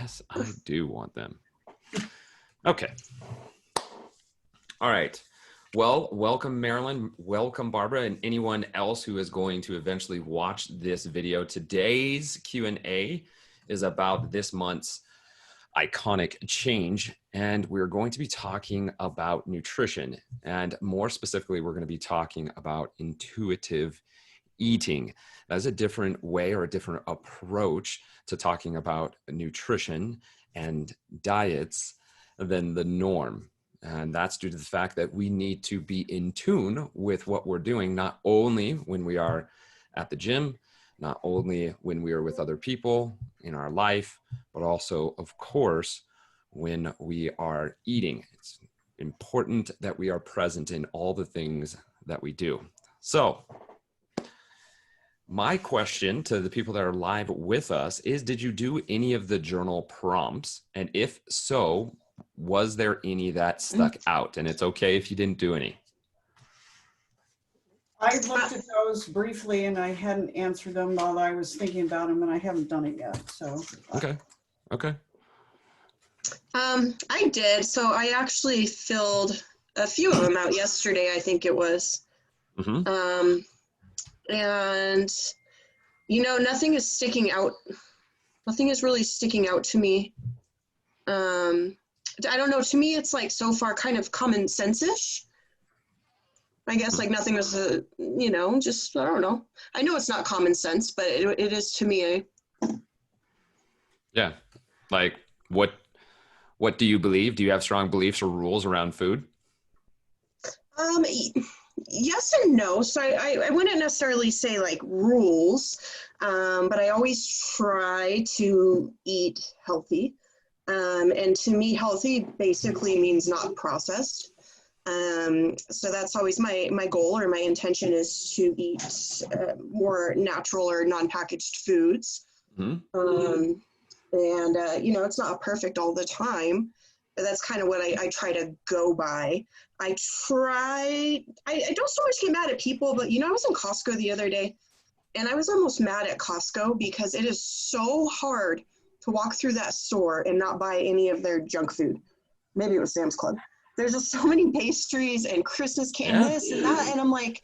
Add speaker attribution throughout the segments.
Speaker 1: Yes, I do want them. Okay. All right. Well, welcome, Marilyn. Welcome, Barbara, and anyone else who is going to eventually watch this video. Today's Q&A is about this month's iconic change, and we're going to be talking about nutrition. And more specifically, we're going to be talking about intuitive eating. That's a different way or a different approach to talking about nutrition and diets than the norm. And that's due to the fact that we need to be in tune with what we're doing, not only when we are at the gym, not only when we are with other people in our life, but also, of course, when we are eating. It's important that we are present in all the things that we do. So, my question to the people that are live with us is, did you do any of the journal prompts? And if so, was there any that stuck out? And it's okay if you didn't do any.
Speaker 2: I looked at those briefly and I hadn't answered them while I was thinking about them, and I haven't done it yet. So
Speaker 1: okay.
Speaker 3: I did. So I actually filled a few of them out yesterday, I think it was.
Speaker 1: Mm-hmm.
Speaker 3: And nothing is sticking out. Nothing is really sticking out to me. I don't know. To me, it's like so far kind of common sense-ish. I guess like nothing was, just, I don't know. I know it's not common sense, but it is to me.
Speaker 1: Yeah. Like what do you believe? Do you have strong beliefs or rules around food?
Speaker 3: Yes and no. So I wouldn't necessarily say like rules, but I always try to eat healthy. And to me, healthy basically means not processed. So that's always my goal or my intention is to eat more natural or non-packaged foods.
Speaker 1: Mm-hmm.
Speaker 3: It's not perfect all the time, but that's kind of what I try to go by. I don't so much get mad at people, but I was in Costco the other day and I was almost mad at Costco because it is so hard to walk through that store and not buy any of their junk food. Maybe it was Sam's Club. There's just so many pastries and Christmas candy, this and that. And I'm like,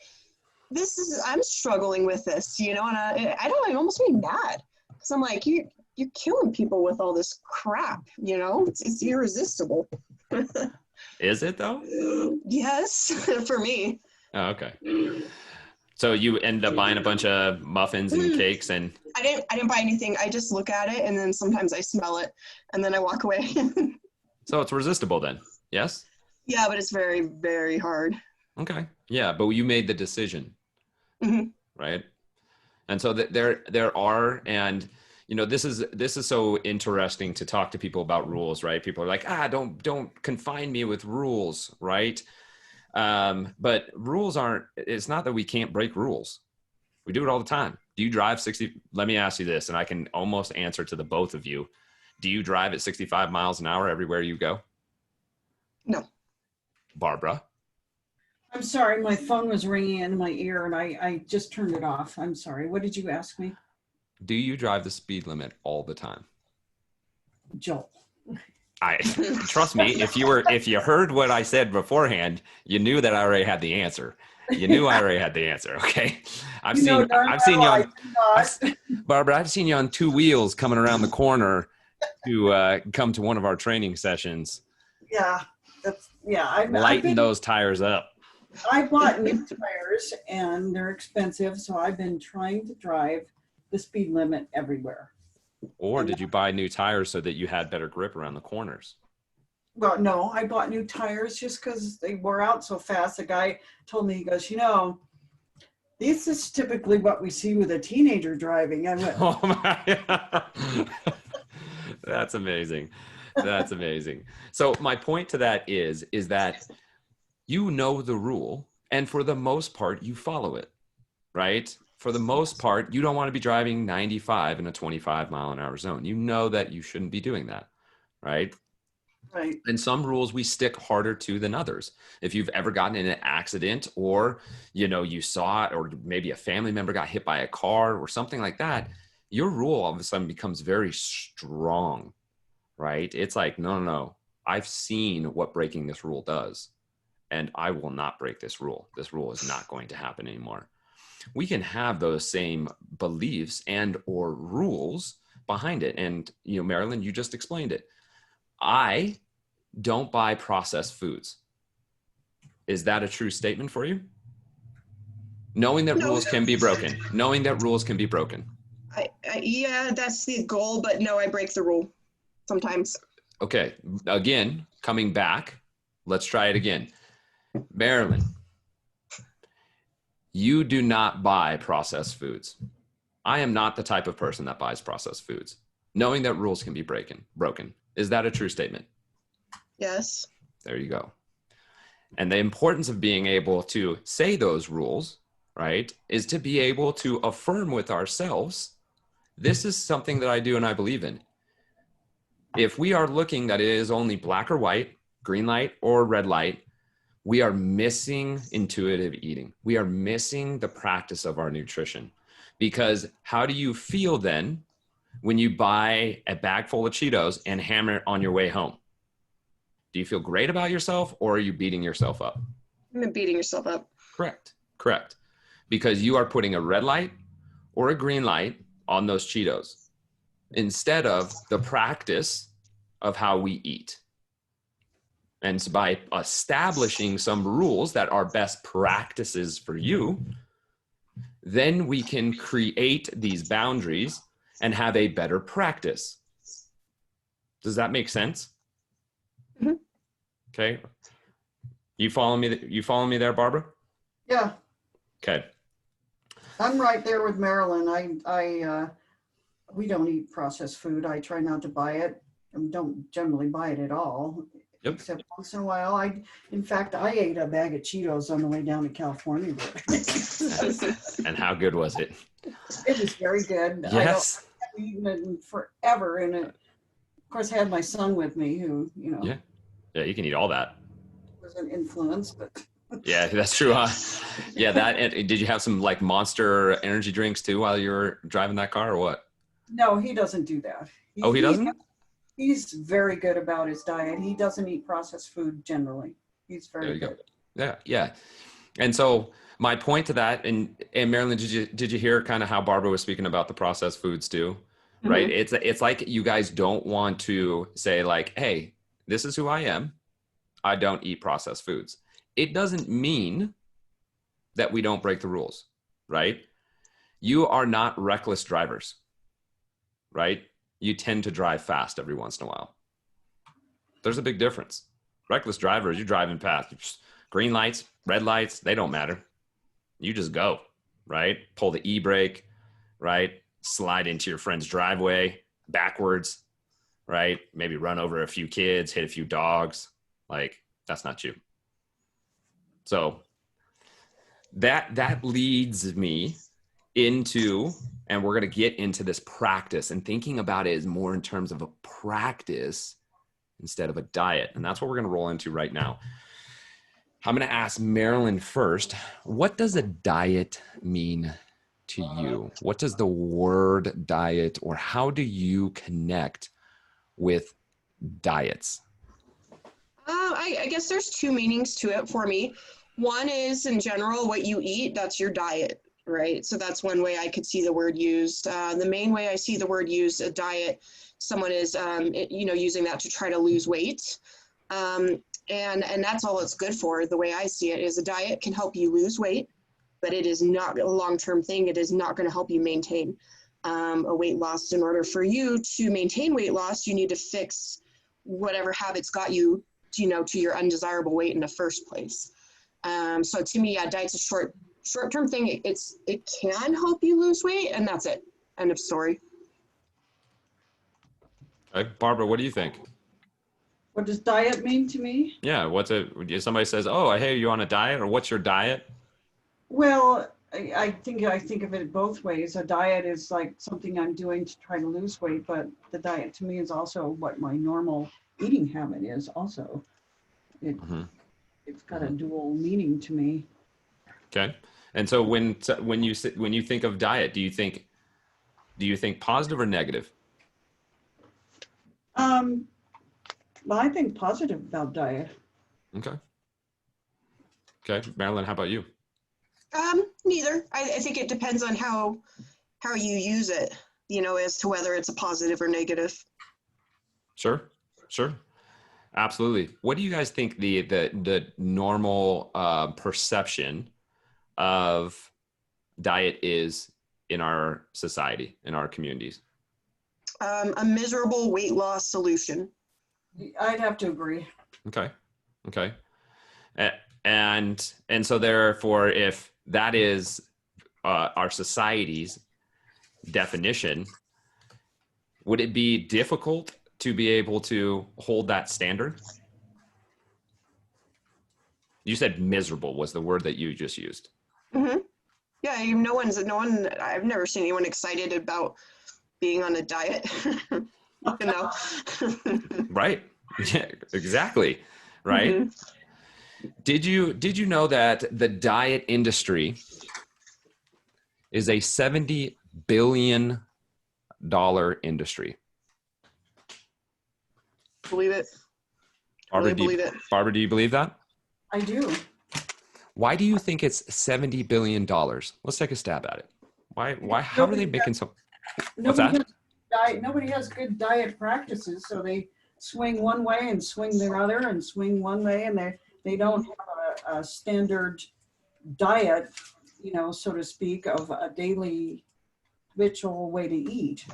Speaker 3: I'm struggling with this, and I almost made mad. Because I'm like, you're killing people with all this crap, it's irresistible.
Speaker 1: Is it though?
Speaker 3: Yes, for me.
Speaker 1: Oh, okay. So you end up buying a bunch of muffins and cakes and...
Speaker 3: I didn't buy anything. I just look at it and then sometimes I smell it and then I walk away.
Speaker 1: So it's resistible then, yes?
Speaker 3: Yeah, but it's very, very hard.
Speaker 1: Okay. Yeah, but you made the decision, right? And so there are, and this is so interesting to talk to people about rules, right? People are like, don't confine me with rules, right? But rules it's not that we can't break rules. We do it all the time. Do you drive 60? Let me ask you this, and I can almost answer to the both of you. Do you drive at 65 miles an hour everywhere you go?
Speaker 3: No.
Speaker 1: Barbara?
Speaker 2: I'm sorry, my phone was ringing in my ear and I just turned it off. I'm sorry. What did you ask me?
Speaker 1: Do you drive the speed limit all the time?
Speaker 2: Joel.
Speaker 1: Trust me, if you heard what I said beforehand, you knew that I already had the answer. You knew I already had the answer. Okay. Barbara, I've seen you on two wheels coming around the corner to come to one of our training sessions.
Speaker 2: Yeah.
Speaker 1: Lighten those tires up.
Speaker 2: I bought new tires and they're expensive. So I've been trying to drive the speed limit everywhere.
Speaker 1: Or did you buy new tires so that you had better grip around the corners?
Speaker 2: Well, no, I bought new tires just because they wore out so fast. The guy told me, he goes, this is typically what we see with a teenager driving. I went,
Speaker 1: oh my. That's amazing. That's amazing. So my point to that is that the rule, and for the most part, you follow it, right? For the most part, you don't want to be driving 95 in a 25 mile an hour zone. You know that you shouldn't be doing that, right?
Speaker 2: Right.
Speaker 1: And some rules we stick harder to than others. If you've ever gotten in an accident or, you saw it, or maybe a family member got hit by a car or something like that, your rule all of a sudden becomes very strong, right? It's like, no, no, no. I've seen what breaking this rule does, and I will not break this rule. This rule is not going to happen anymore. We can have those same beliefs and or rules behind it. And, you know, Marilyn, you just explained it. I don't buy processed foods. Is that a true statement for you? Knowing that
Speaker 3: No.
Speaker 1: rules can be broken. Knowing that rules can be broken.
Speaker 3: Yeah, that's the goal, but no, I break the rule sometimes.
Speaker 1: Okay, again, coming back, let's try it again. Marilyn, you do not buy processed foods. I am not the type of person that buys processed foods. Knowing that rules can be broken. Is that a true statement?
Speaker 3: Yes.
Speaker 1: There you go. And the importance of being able to say those rules, right, is to be able to affirm with ourselves, this is something that I do and I believe in. If we are looking that it is only black or white, green light or red light, we are missing intuitive eating. We are missing the practice of our nutrition. Because how do you feel then when you buy a bag full of Cheetos and hammer it on your way home? Do you feel great about yourself, or are you beating yourself up?
Speaker 3: I'm beating yourself up.
Speaker 1: Correct. Because you are putting a red light or a green light on those Cheetos instead of the practice of how we eat. And so by establishing some rules that are best practices for you, then we can create these boundaries and have a better practice. Does that make sense?
Speaker 3: Mm-hmm.
Speaker 1: Okay. You follow me there, Barbara?
Speaker 2: Yeah,
Speaker 1: Okay.
Speaker 2: I'm right there with Marilyn. We don't eat processed food. I try not to buy it. And don't generally buy it at all.
Speaker 1: Yep.
Speaker 2: Except once in a while. In fact, I ate a bag of Cheetos on the way down to California.
Speaker 1: And how good was it?
Speaker 2: It was very good.
Speaker 1: Yes.
Speaker 2: I haven't eaten it in forever. And of course, I had my son with me who,
Speaker 1: Yeah, you can eat all that.
Speaker 2: was an influence, but
Speaker 1: Yeah, that's true, huh? Yeah, did you have some like Monster energy drinks too while you were driving that car, or what?
Speaker 2: no, he doesn't do that.
Speaker 1: He doesn't?
Speaker 2: He's very good about his diet. He doesn't eat processed food generally. He's very good.
Speaker 1: Yeah. And so my point to that, and Marilyn, did you hear kind of how Barbara was speaking about the processed foods too? Mm-hmm. Right? It's like you guys don't want to say like, hey, this is who I am. I don't eat processed foods. It doesn't mean that we don't break the rules, right? You are not reckless drivers, right? You tend to drive fast every once in a while. There's a big difference. Reckless drivers, you're driving past. Green lights, red lights, they don't matter. You just go, right? Pull the e-brake, right? Slide into your friend's driveway backwards, right? Maybe run over a few kids, hit a few dogs. Like, that's not you. So that leads me into, and we're going to get into this practice, and thinking about it is more in terms of a practice instead of a diet. And that's what we're going to roll into right now. I'm going to ask Marilyn first, what does a diet mean to you? What does the word diet, or how do you connect with diets?
Speaker 3: I guess there's two meanings to it for me. One is in general, what you eat, that's your diet, right? So that's one way I could see the word used. The main way I see the word used, a diet, someone is, using that to try to lose weight. And that's all it's good for. The way I see it is a diet can help you lose weight, but it is not a long-term thing. It is not going to help you maintain a weight loss. In order for you to maintain weight loss, you need to fix whatever habits got you, to your undesirable weight in the first place. So to me, diet's a short-term thing. It can help you lose weight, and that's it. End of story.
Speaker 1: Okay. Barbara, what do you think?
Speaker 2: What does diet mean to me?
Speaker 1: Yeah, if somebody says, oh, hey, are you on a diet, or what's your diet?
Speaker 2: Well, I think of it both ways. A diet is like something I'm doing to try to lose weight, but the diet to me is also what my normal eating habit is also. It's got a dual meaning to me.
Speaker 1: Okay. And so when you think of diet, do you think positive or negative?
Speaker 2: Well, I think positive about diet.
Speaker 1: Okay. Okay, Marilyn, how about you?
Speaker 3: Neither. I think it depends on how you use it, as to whether it's a positive or negative.
Speaker 1: Sure, sure. Absolutely. What do you guys think the normal perception of diet is in our society, in our communities?
Speaker 3: A miserable weight loss solution.
Speaker 2: I'd have to agree.
Speaker 1: Okay. Okay. And so therefore, if that is our society's definition, would it be difficult to be able to hold that standard? You said miserable was the word that you just used.
Speaker 3: Mm-hmm. Yeah, I've never seen anyone excited about being on a diet.
Speaker 1: Right. Yeah, exactly. Right. Mm-hmm. Did you know that the diet industry is a $70 billion industry?
Speaker 3: Believe it.
Speaker 1: Barbara,
Speaker 3: believe it.
Speaker 1: Barbara, do you believe that?
Speaker 2: I do.
Speaker 1: Why do you think it's $70 billion? Let's take a stab at it. Why, how are they making so? What's that?
Speaker 2: Nobody has good diet practices, so they swing one way and swing the other and swing one way, and they don't have a standard diet, so to speak, of a daily habitual way to eat.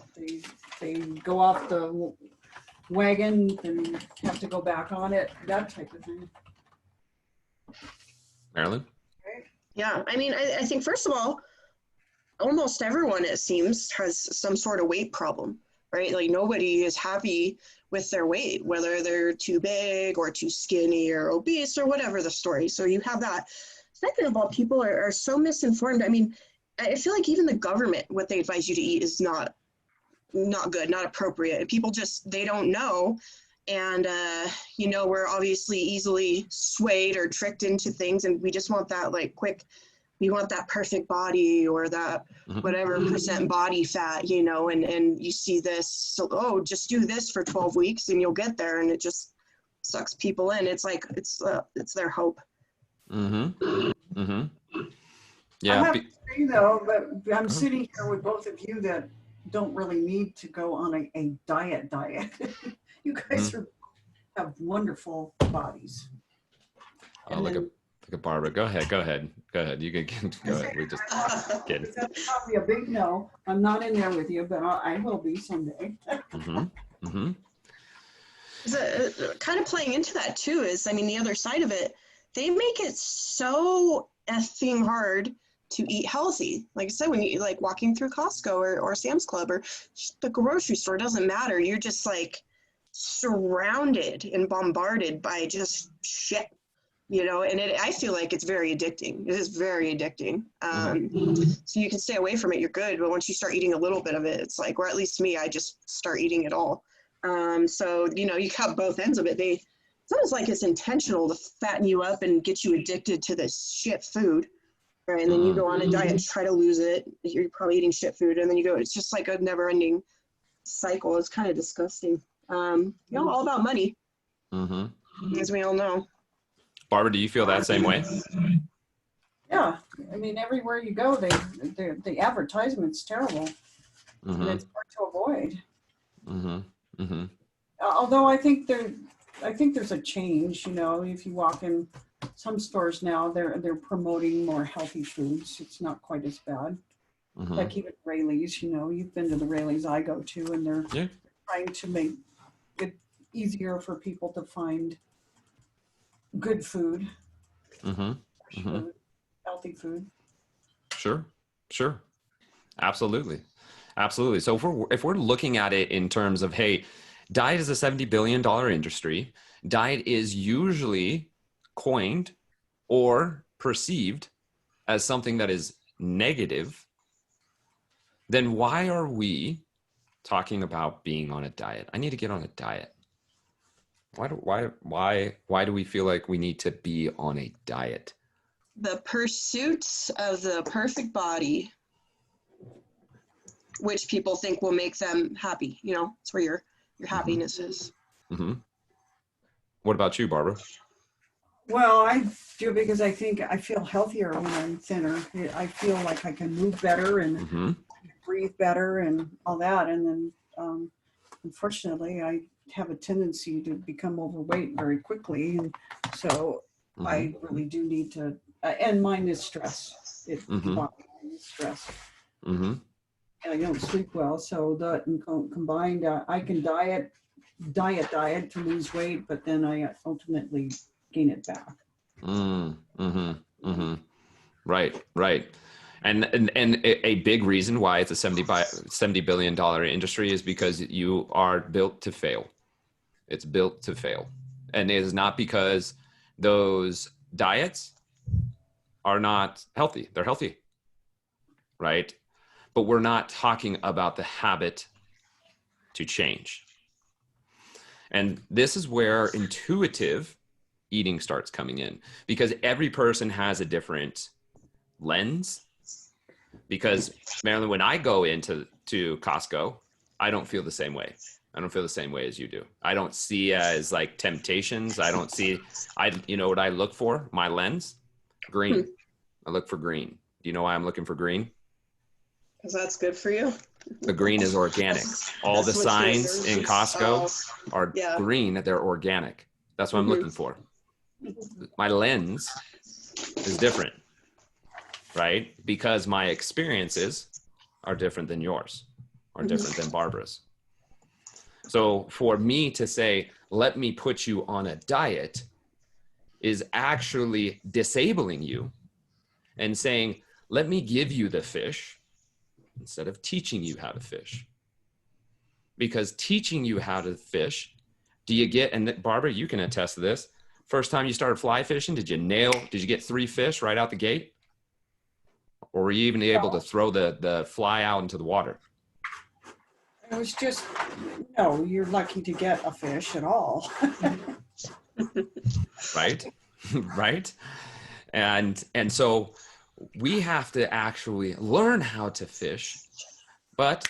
Speaker 2: They go off the wagon and have to go back on it, that type of thing.
Speaker 1: Marilyn?
Speaker 3: Yeah, I mean, I think first of all, almost everyone, it seems, has some sort of weight problem, right? Like nobody is happy with their weight, whether they're too big or too skinny or obese or whatever the story. So you have that. Second of all, people are so misinformed. I mean, I feel like even the government, what they advise you to eat is not good, not appropriate. People just, they don't know. And, we're obviously easily swayed or tricked into things, and we just want that we want that perfect body or that whatever percent body fat, and you see this, so, oh, just do this for 12 weeks and you'll get there. And it just sucks people in. It's like, it's their hope.
Speaker 1: Mm-hmm. Mm-hmm. Yeah.
Speaker 2: I have to say though, but I'm sitting here with both of you that don't really need to go on a diet. You guys have wonderful bodies.
Speaker 1: Oh, look at Barbara. Go ahead. You can go ahead. We just kidding.
Speaker 2: That's probably a big no. I'm not in there with you, but I will be someday.
Speaker 1: Mm-hmm. Mm-hmm.
Speaker 3: Kind of playing into that too is, I mean, the other side of it, they make it so effing hard to eat healthy. Like I said, when you like walking through Costco or Sam's Club or the grocery store, doesn't matter. You're just like surrounded and bombarded by just shit, and I feel like it's very addicting. It is very addicting. So you can stay away from it, you're good. But once you start eating a little bit of it, it's like, or at least me, I just start eating it all. So, you got both ends of it. It's almost like it's intentional to fatten you up and get you addicted to this shit food. Right? And then you go on a diet, try to lose it. You're probably eating shit food. And then you go, it's just like a never ending cycle. It's kind of disgusting. All about money, as we all know. Barbara,
Speaker 1: do you feel that same way?
Speaker 2: Yeah, I mean, everywhere you go, the advertisement's terrible, and it's hard to avoid. Although I think there's a change. If you walk in some stores now, they're promoting more healthy foods. It's not quite as bad. Like even Rayleigh's. You've been to the Rayleigh's I go to, and they're trying to make it easier for people to find good food, healthy food. Sure.
Speaker 1: Absolutely. So if we're looking at it in terms of, hey, diet is a $70 billion industry. Diet is usually coined or perceived as something that is negative. Then why are we talking about being on a diet? I need to get on a diet. Why do we feel like we need to be on a diet?
Speaker 3: The pursuit of the perfect body, which people think will make them happy. It's where your happiness is.
Speaker 1: Mm-hmm. What about you, Barbara?
Speaker 2: Well, I do because I think I feel healthier when I'm thinner. I feel like I can move better and
Speaker 1: Mm-hmm.
Speaker 2: breathe better and all that. And then, unfortunately, I have a tendency to become overweight very quickly. And so
Speaker 1: Mm-hmm.
Speaker 2: I really do need to, and mine is stress.
Speaker 1: Mhm.
Speaker 2: Stress.
Speaker 1: Mm-hmm.
Speaker 2: I don't sleep well. So that combined, I can diet to lose weight, but then I ultimately gain it back.
Speaker 1: Mm-hmm. Mm-hmm. Right. And a big reason why it's a $70 billion industry is because you are built to fail. It's built to fail. And it is not because those diets are not healthy. They're healthy, right? But we're not talking about the habit to change. And this is where intuitive eating starts coming in, because every person has a different lens. Because Marilyn, when I go into Costco, I don't feel the same way. I don't feel the same way as you do. I don't see as like temptations. I don't see, you know what I look for? My lens? Green. I look for green. Do you know why I'm looking for green?
Speaker 3: Because that's good for you.
Speaker 1: The green is organic. All the signs in Costco are green. They're organic. That's what I'm looking for. My lens is different, right? Because my experiences are different than yours, are different than Barbara's. So for me to say, let me put you on a diet is actually disabling you and saying, let me give you the fish instead of teaching you how to fish. Because teaching you how to fish, do you get, and Barbara, you can attest to this, first time you started fly fishing, did you get 3 fish right out the gate? Or were you even able to throw the fly out into the water?
Speaker 2: It was just, no, you're lucky to get a fish at all.
Speaker 1: Right? Right? And so we have to actually learn how to fish, but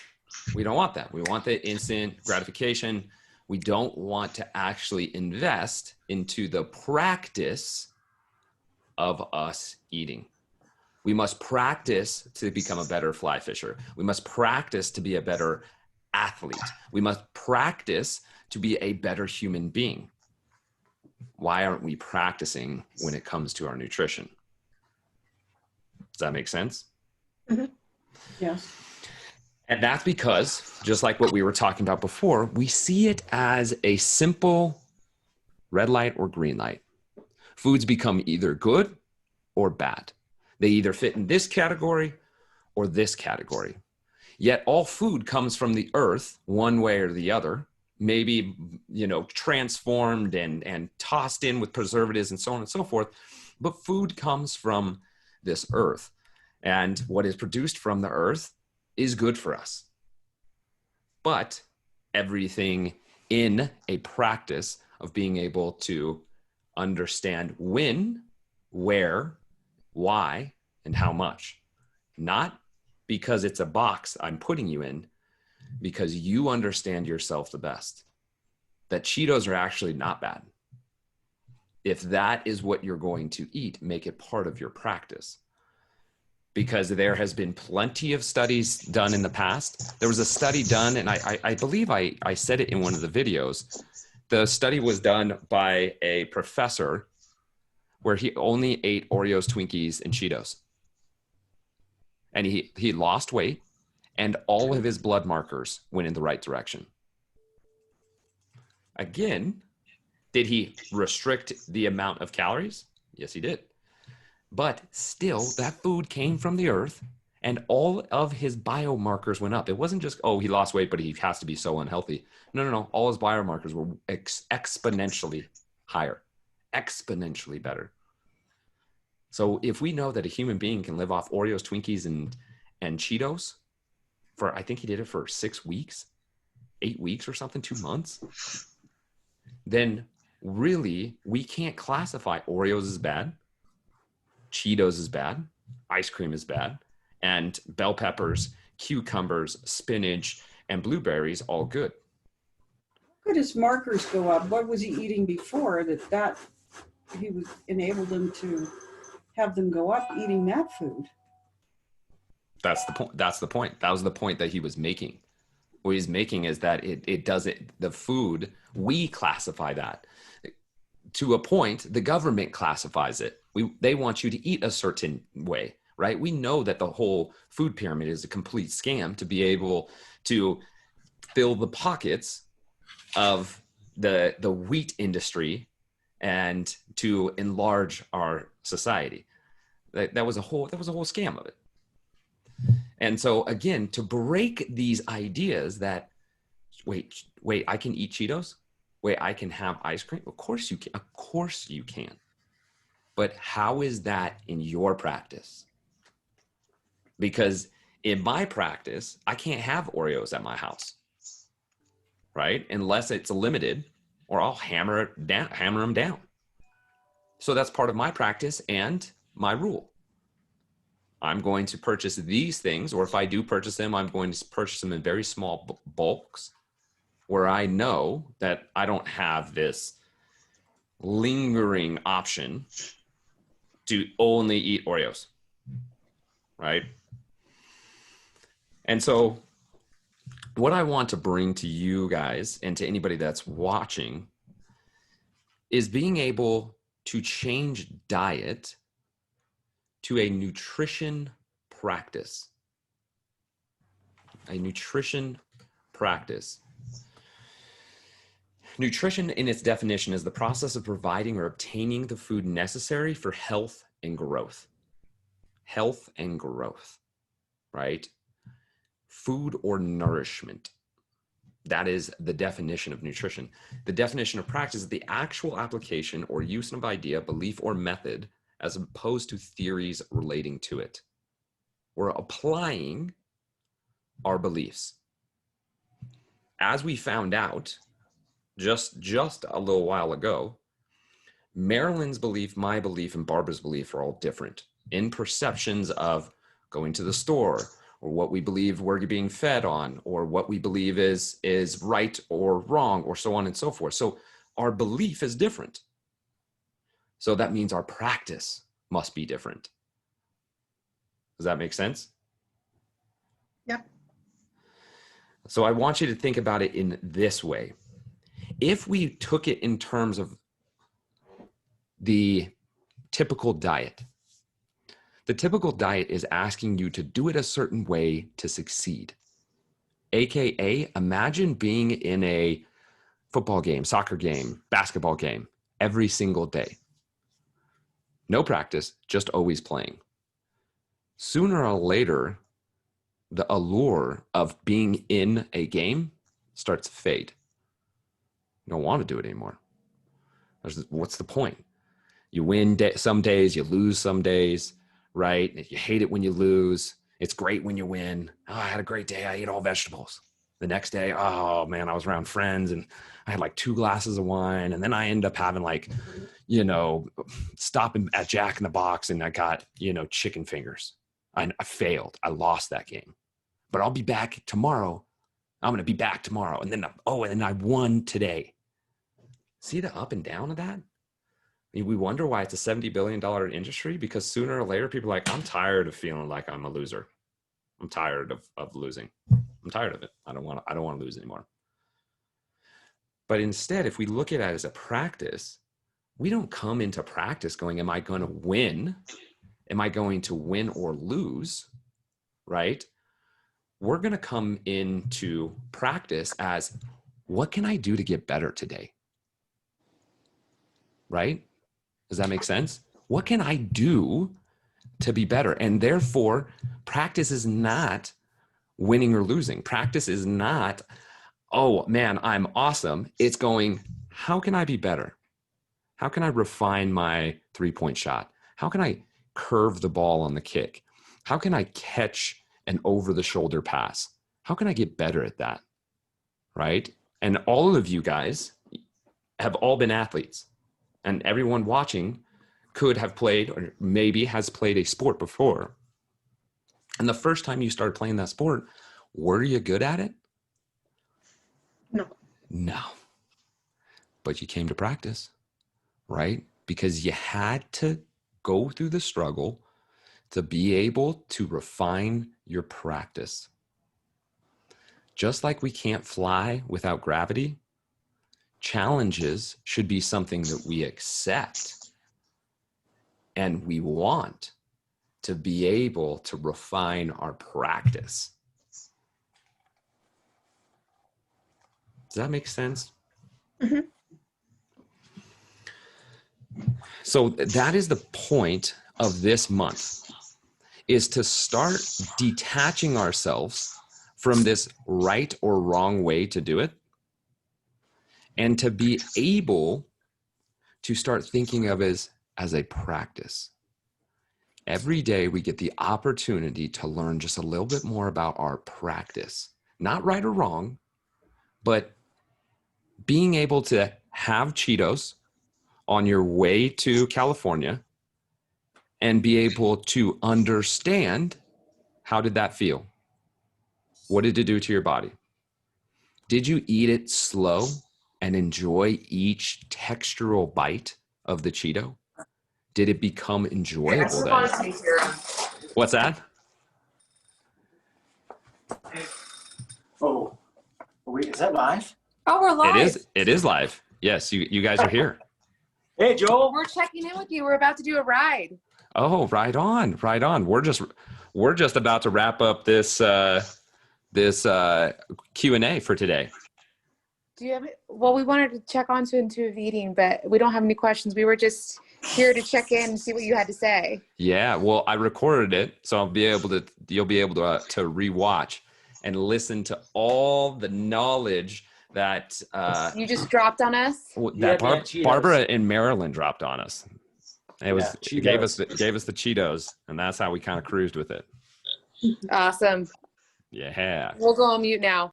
Speaker 1: we don't want that. We want the instant gratification. We don't want to actually invest into the practice of us eating. We must practice to become a better fly fisher. We must practice to be a better athlete. We must practice to be a better human being. Why aren't we practicing when it comes to our nutrition? Does that make sense?
Speaker 2: Mm-hmm. Yes.
Speaker 1: And that's because, just like what we were talking about before, we see it as a simple red light or green light. Foods become either good or bad. They either fit in this category or this category. Yet all food comes from the earth one way or the other, maybe, transformed and tossed in with preservatives and so on and so forth. But food comes from this earth. And what is produced from the earth is good for us. But everything in a practice of being able to understand when, where, why, and how much. Not because it's a box I'm putting you in, because you understand yourself the best. That Cheetos are actually not bad. If that is what you're going to eat, make it part of your practice. Because there has been plenty of studies done in the past. There was a study done, and I believe I said it in one of the videos. The study was done by a professor where he only ate Oreos, Twinkies, and Cheetos. And he lost weight, and all of his blood markers went in the right direction. Again, did he restrict the amount of calories? Yes, he did. But still, that food came from the earth, and all of his biomarkers went up. It wasn't just, he lost weight, but he has to be so unhealthy. No. All his biomarkers were exponentially higher, exponentially better. So if we know that a human being can live off Oreos, Twinkies, and Cheetos I think he did it for 6 weeks, 8 weeks or something, 2 months, then really we can't classify Oreos as bad, Cheetos is bad, ice cream is bad, and bell peppers, cucumbers, spinach, and blueberries all good.
Speaker 2: could his markers go up? What was he eating before that he was enabled him to have them go up eating that food?
Speaker 1: That's the point. That's the point. That was the point that he was making. What he's making is that it doesn't, the food, we classify that. To a point, the government classifies it. They want you to eat a certain way, right? We know that the whole food pyramid is a complete scam to be able to fill the pockets of the wheat industry and to enlarge our society. That was a whole scam of it. And so again, to break these ideas that, wait, I can eat Cheetos? Wait, I can have ice cream? Of course you can. Of course you can. But how is that in your practice? Because in my practice, I can't have Oreos at my house, right? Unless it's limited, or I'll hammer them down. So that's part of my practice and my rule. I'm going to purchase these things, or if I do purchase them, I'm going to purchase them in very small bulks where I know that I don't have this lingering option to only eat Oreos, right? And so what I want to bring to you guys and to anybody that's watching is being able to change diet to a nutrition practice. A nutrition practice. Nutrition, in its definition, is the process of providing or obtaining the food necessary for health and growth. Health and growth, right? Food or nourishment. That is the definition of nutrition. The definition of practice is the actual application or use of idea, belief, or method as opposed to theories relating to it. We're applying our beliefs. As we found out just a little while ago, Marilyn's belief, my belief, and Barbara's belief are all different in perceptions of going to the store, or what we believe we're being fed on, or what we believe is right or wrong, or so on and so forth. So our belief is different. So that means our practice must be different. Does that make sense?
Speaker 3: Yep.
Speaker 1: So I want you to think about it in this way. If we took it in terms of the typical diet, the typical diet is asking you to do it a certain way to succeed. AKA, imagine being in a football game, soccer game, basketball game every single day. No practice, just always playing. Sooner or later, the allure of being in a game starts to fade. You don't want to do it anymore. What's the point? You win some days, you lose some days, right? You hate it when you lose. It's great when you win. Oh, I had a great day. I ate all vegetables. The next day, oh man, I was around friends and I had like 2 glasses of wine. And then I end up having like, stopping at Jack in the Box and I got, chicken fingers. I failed. I lost that game. But I'll be back tomorrow. I'm going to be back tomorrow. And then, and I won today. See the up and down of that? We wonder why it's a $70 billion industry, because sooner or later people are like, I'm tired of feeling like I'm a loser. I'm tired of losing. I'm tired of it. I don't want to lose anymore. But instead, if we look at it as a practice, we don't come into practice going, am I going to win? Am I going to win or lose? Right? We're going to come into practice as, what can I do to get better today? Right? Does that make sense? What can I do to be better? And therefore, practice is not winning or losing. Practice is not, oh man, I'm awesome. It's going, how can I be better? How can I refine my 3-point shot? How can I curve the ball on the kick? How can I catch an over-the-shoulder pass? How can I get better at that? Right? And all of you guys have all been athletes. And everyone watching could have played, or maybe has played a sport before. And the first time you started playing that sport, were you good at it?
Speaker 3: No.
Speaker 1: No. but you came to practice, right? Because you had to go through the struggle to be able to refine your practice. Just like we can't fly without gravity, challenges should be something that we accept and we want to be able to refine our practice. Does that make sense?
Speaker 3: Mm-hmm.
Speaker 1: So that is the point of this month, is to start detaching ourselves from this right or wrong way to do it, and to be able to start thinking of it as a practice. Every day we get the opportunity to learn just a little bit more about our practice, not right or wrong, but being able to have Cheetos on your way to California and be able to understand, how did that feel? What did it do to your body? Did you eat it slow and enjoy each textural bite of the Cheeto? Did it become enjoyable then? What's that?
Speaker 4: Oh, wait, is that live?
Speaker 5: Oh, we're live.
Speaker 1: It is live. Yes, you guys are here.
Speaker 4: Hey, Joel.
Speaker 5: We're checking in with you. We're about to do a ride.
Speaker 1: Oh, right on, right on. We're just about to wrap up this Q&A for today.
Speaker 5: Do you have it? Well, we wanted to check on to intuitive eating, but we don't have any questions. We were just here to check in and see what you had to say.
Speaker 1: Yeah, well, I recorded it, so you'll be able to rewatch and listen to all the knowledge that
Speaker 5: You just dropped on us.
Speaker 1: Barbara in Maryland dropped on us. It gave us the Cheetos, and that's how we kind of cruised with it.
Speaker 5: Awesome.
Speaker 1: Yeah.
Speaker 5: We'll go on mute now.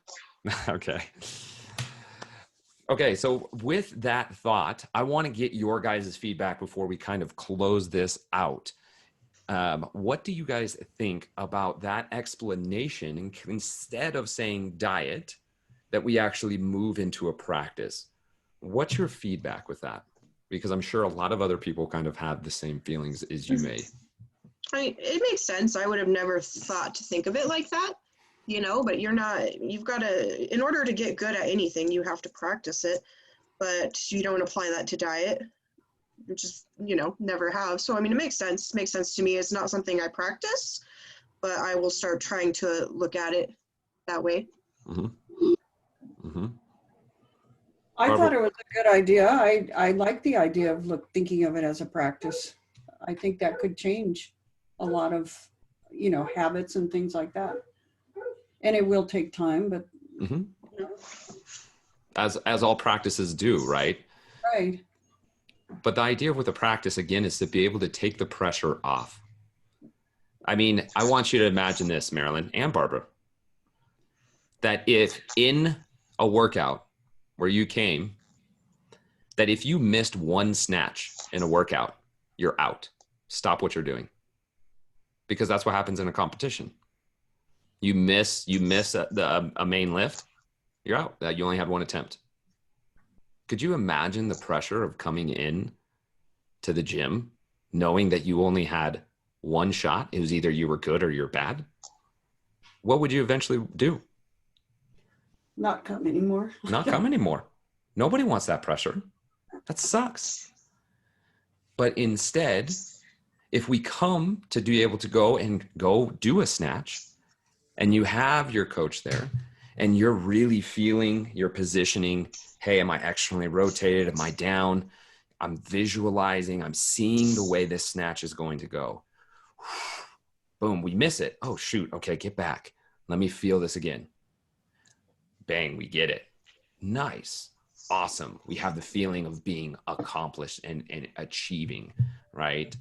Speaker 1: Okay, so with that thought, I want to get your guys' feedback before we kind of close this out. What do you guys think about that explanation? And instead of saying diet, that we actually move into a practice. What's your feedback with that? Because I'm sure a lot of other people kind of have the same feelings as you may.
Speaker 3: It makes sense. I would have never thought to think of it like that, but you've got to, in order to get good at anything, you have to practice it, but you don't apply that to diet, which is, never have. So, it makes sense. It makes sense to me. It's not something I practice, but I will start trying to look at it that way.
Speaker 1: Mm-hmm. Mm-hmm.
Speaker 2: I thought it was a good idea. I like the idea of thinking of it as a practice. I think that could change a lot of, habits and things like that. And it will take time, but
Speaker 1: mm-hmm. As all practices do, right?
Speaker 2: Right.
Speaker 1: But the idea with the practice, again, is to be able to take the pressure off. I want you to imagine this, Marilyn and Barbara, that if in a workout where you came, that if you missed one snatch in a workout, you're out. Stop what you're doing. Because that's what happens in a competition. You miss a main lift, you're out. You only had one attempt. Could you imagine the pressure of coming in to the gym knowing that you only had one shot? It was either you were good or you're bad. What would you eventually do?
Speaker 2: Not come anymore.
Speaker 1: Not come anymore. Nobody wants that pressure. That sucks. But instead, if we come to be able to go do a snatch, and you have your coach there, and you're really feeling your positioning, hey, am I externally rotated? Am I down? I'm visualizing, I'm seeing the way this snatch is going to go. Boom, we miss it. Oh, shoot. Okay, get back. Let me feel this again. Bang, we get it. Nice. Awesome. We have the feeling of being accomplished and achieving, right?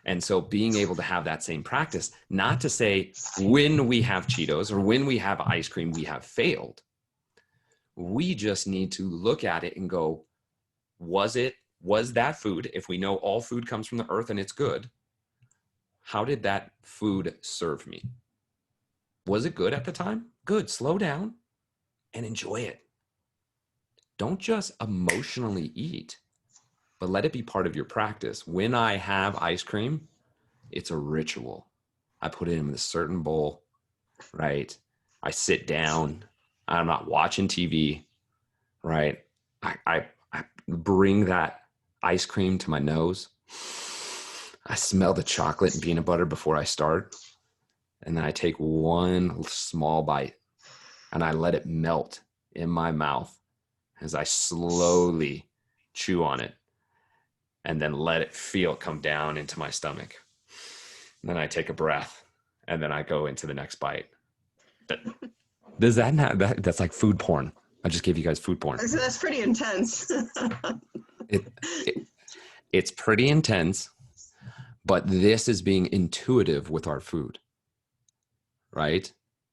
Speaker 1: And so being able to have that same practice, not to say when we have Cheetos or when we have ice cream, we have failed. We just need to look at it and go, was that food, if we know all food comes from the earth and it's good, how did that food serve me? Was it good at the time? Good. Slow down and enjoy it. don't just emotionally eat, but let it be part of your practice. When I have ice cream, it's a ritual. I put it in a certain bowl, right? I sit down. I'm not watching TV, right? I bring that ice cream to my nose. I smell the chocolate and peanut butter before I start. And then I take one small bite and I let it melt in my mouth as I slowly chew on it and then let it feel come down into my stomach. And then I take a breath and then I go into the next bite. Does that not, that's like food porn. I just gave you guys food porn.
Speaker 3: That's pretty intense.
Speaker 1: It's pretty intense, but this is being intuitive with our food, right?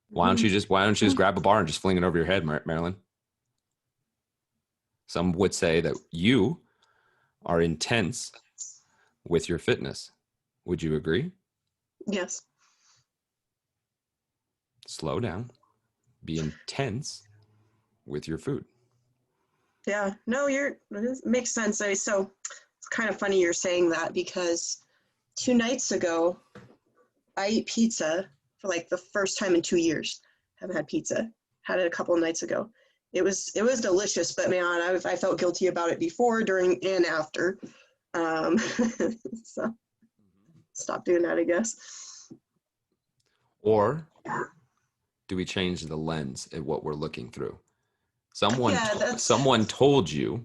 Speaker 1: Why don't you just grab a bar and just fling it over your head, Marilyn? Some would say that you are intense with your fitness. Would you agree?
Speaker 3: Yes.
Speaker 1: Slow down. Be intense with your food.
Speaker 3: Yeah. No, it makes sense. So it's kind of funny you're saying that because 2 nights ago, I ate pizza for like the first time in 2 years. Haven't had pizza. Had it a couple of nights ago. It was delicious, but man, I felt guilty about it before, during, and after. So stop doing that, I guess.
Speaker 1: Or do we change the lens at what we're looking through? Someone told you,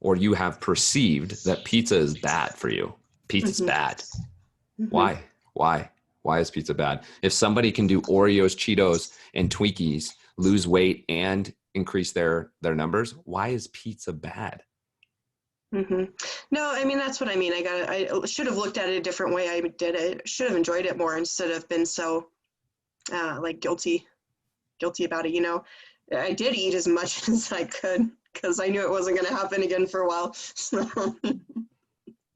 Speaker 1: or you have perceived that pizza is bad for you. Pizza's bad. Why? Why is pizza bad? If somebody can do Oreos, Cheetos, and Twinkies, lose weight and increase their numbers, why is pizza bad?
Speaker 3: No, I mean, that's what I mean. I should have looked at it a different way. I did it. Should have enjoyed it more instead of been so like guilty about it. You know, I did eat as much as I could because I knew it wasn't going to happen again for a while. So.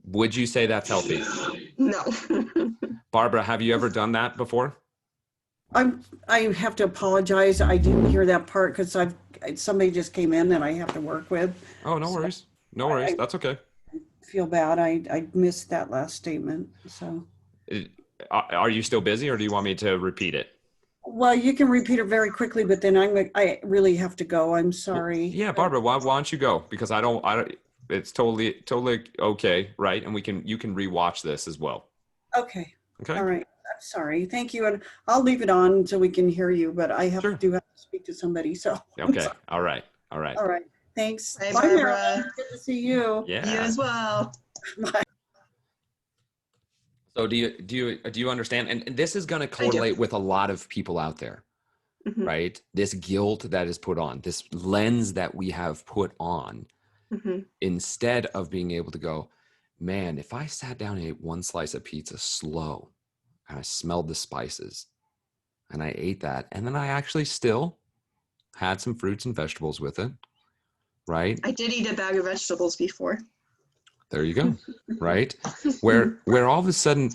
Speaker 1: Would you say that's healthy?
Speaker 3: No.
Speaker 1: Barbara, have you ever done that before?
Speaker 2: I have to apologize. I didn't hear that part because somebody just came in that I have to work with.
Speaker 1: Oh, no worries. No worries. That's okay.
Speaker 2: Feel bad. I missed that last statement. So.
Speaker 1: Are you still busy, or do you want me to repeat it?
Speaker 2: Well, you can repeat it very quickly, but then I really have to go. I'm sorry.
Speaker 1: Yeah, Barbara, why don't you go? Because I don't. It's totally okay, right? And you can rewatch this as well.
Speaker 2: Okay.
Speaker 1: Okay.
Speaker 2: All right. I'm sorry. Thank you. And I'll leave it on so we can hear you, but I have to speak to somebody. So.
Speaker 1: Okay. All right.
Speaker 2: All right. Thanks.
Speaker 3: Bye,
Speaker 2: Bye,
Speaker 3: Barbara.
Speaker 2: Marilyn. Good to see you.
Speaker 1: Yeah.
Speaker 3: You as well.
Speaker 2: Bye.
Speaker 1: So do you understand? And this is going to correlate with a lot of people out there, right? This guilt that is put on, this lens that we have put on, instead of being able to go, man, if I sat down and ate one slice of pizza slow and I smelled the spices and I ate that, and then I actually still had some fruits and vegetables with it, right?
Speaker 3: I did eat a bag of vegetables before.
Speaker 1: There you go. Right? Where all of a sudden,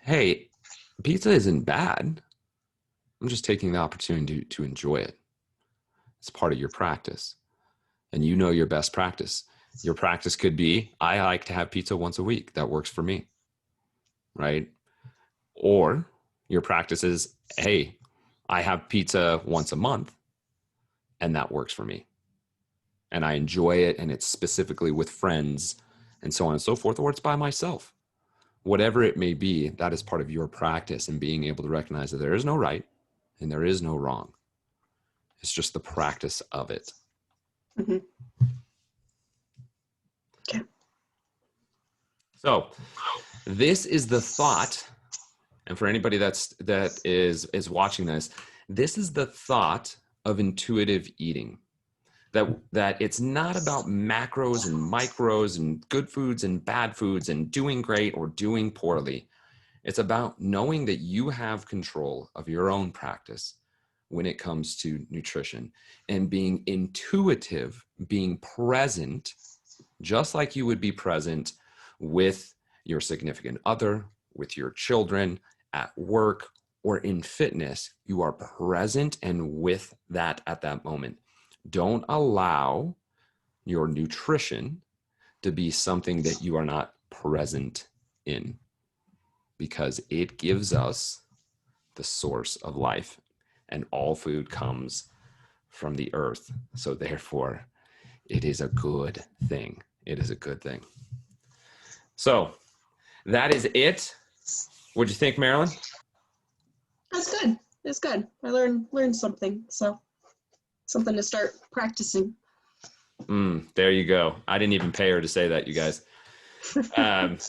Speaker 1: hey, pizza isn't bad. I'm just taking the opportunity to enjoy it. It's part of your practice. And you know your best practice. Your practice could be, I like to have pizza once a week. That works for me. Right? Or your practice is, hey, I have pizza once a month and that works for me. And I enjoy it, and it's specifically with friends and so on and so forth, or it's by myself. Whatever it may be, that is part of your practice, and being able to recognize that there is no right and there is no wrong. It's just the practice of it.
Speaker 3: Okay.
Speaker 1: So this is the thought, and for anybody that is watching this, this is the thought of intuitive eating. That it's not about macros and micros and good foods and bad foods and doing great or doing poorly. It's about knowing that you have control of your own practice when it comes to nutrition, and being intuitive, being present, just like you would be present with your significant other, with your children, at work, or in fitness. You are present and with that at that moment. Don't allow your nutrition to be something that you are not present in, because it gives us the source of life, and all food comes from the earth. So therefore, it is a good thing. It is a good thing. So that is it. What'd you think, Marilyn?
Speaker 3: That's good. It's good. I learned something. So something to start practicing.
Speaker 1: There you go. I didn't even pay her to say that, you guys.
Speaker 3: Not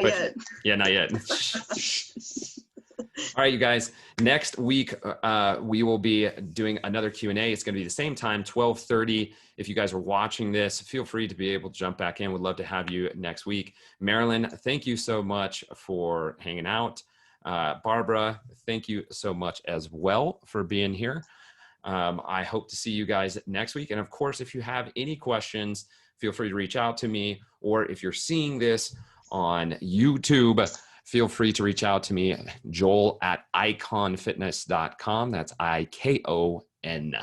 Speaker 3: yet.
Speaker 1: Yeah, not yet. All right, you guys. Next week, we will be doing another Q&A. It's going to be the same time, 12:30. If you guys are watching this, feel free to be able to jump back in. We'd love to have you next week. Marilyn, thank you so much for hanging out. Barbara, thank you so much as well for being here. I hope to see you guys next week. And of course, if you have any questions, feel free to reach out to me. Or if you're seeing this on YouTube, feel free to reach out to me, joel@iconfitness.com. That's IKON.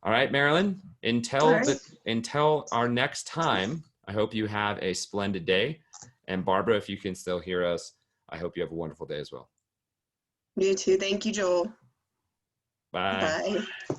Speaker 1: All right, Marilyn, until our next time, I hope you have a splendid day. And Barbara, if you can still hear us, I hope you have a wonderful day as well.
Speaker 3: You too. Thank you, Joel.
Speaker 1: Bye.
Speaker 3: Bye.